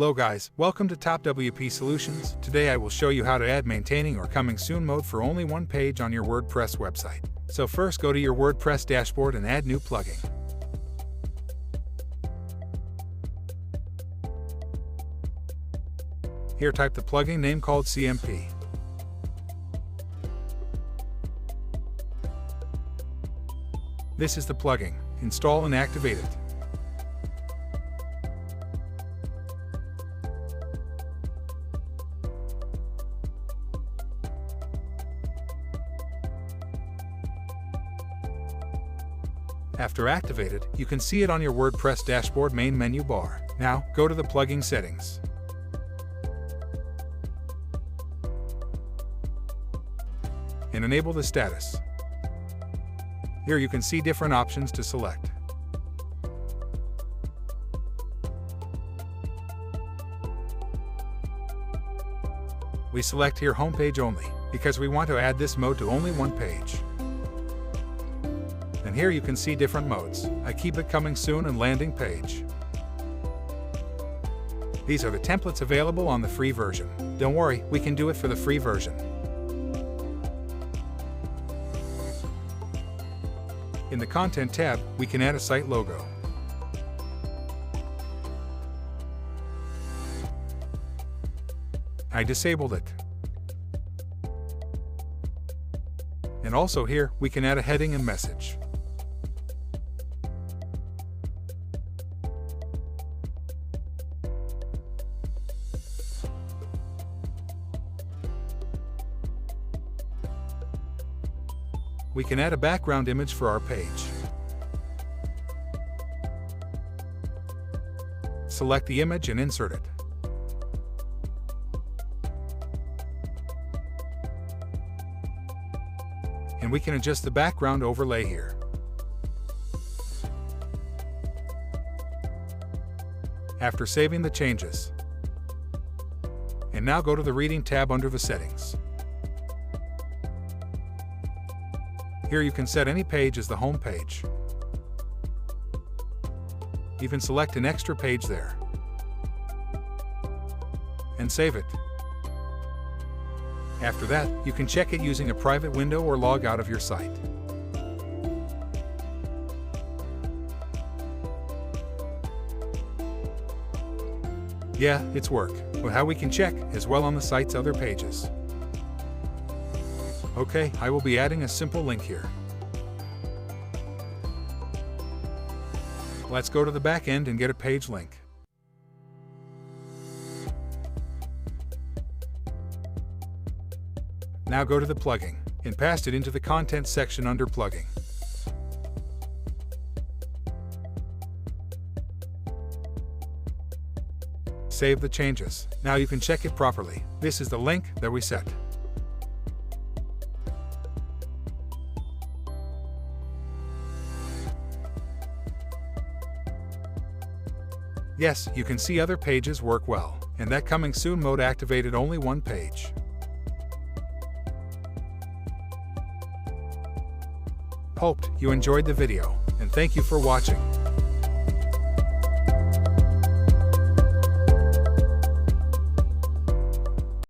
Hello guys, welcome to Top WP Solutions. Today I will show you how to add maintaining or coming soon mode for only one page on your WordPress website. So first go to your WordPress dashboard and add new plugin. Here type the plugin name called CMP. This is the plugin. Install and activate it. After activated, you can see it on your WordPress dashboard main menu bar. Now, go to the plugin settings. And enable the status. Here you can see different options to select. We select here Homepage Only, because we want to add this mode to only one page. And here you can see different modes. I keep it coming soon and landing page. These are the templates available on the free version. Don't worry, we can do it for the free version. In the Content tab, we can add a site logo. I disabled it. And also here, we can add a heading and message. We can add a background image for our page. Select the image and insert it. And we can adjust the background overlay here. After saving the changes. And now go to the Reading tab under the settings. Here you can set any page as the home page. Even select an extra page there. And save it. After that, you can check it using a private window or log out of your site. Yeah, it's work, but how we can check as well on the site's other pages. Okay, I will be adding a simple link here. Let's go to the back end and get a page link. Now go to the plugin and paste it into the content section under plugin. Save the changes. Now you can check it properly. This is the link that we set. Yes, you can see other pages work well, and that coming soon mode activated only one page. Hoped you enjoyed the video, and thank you for watching.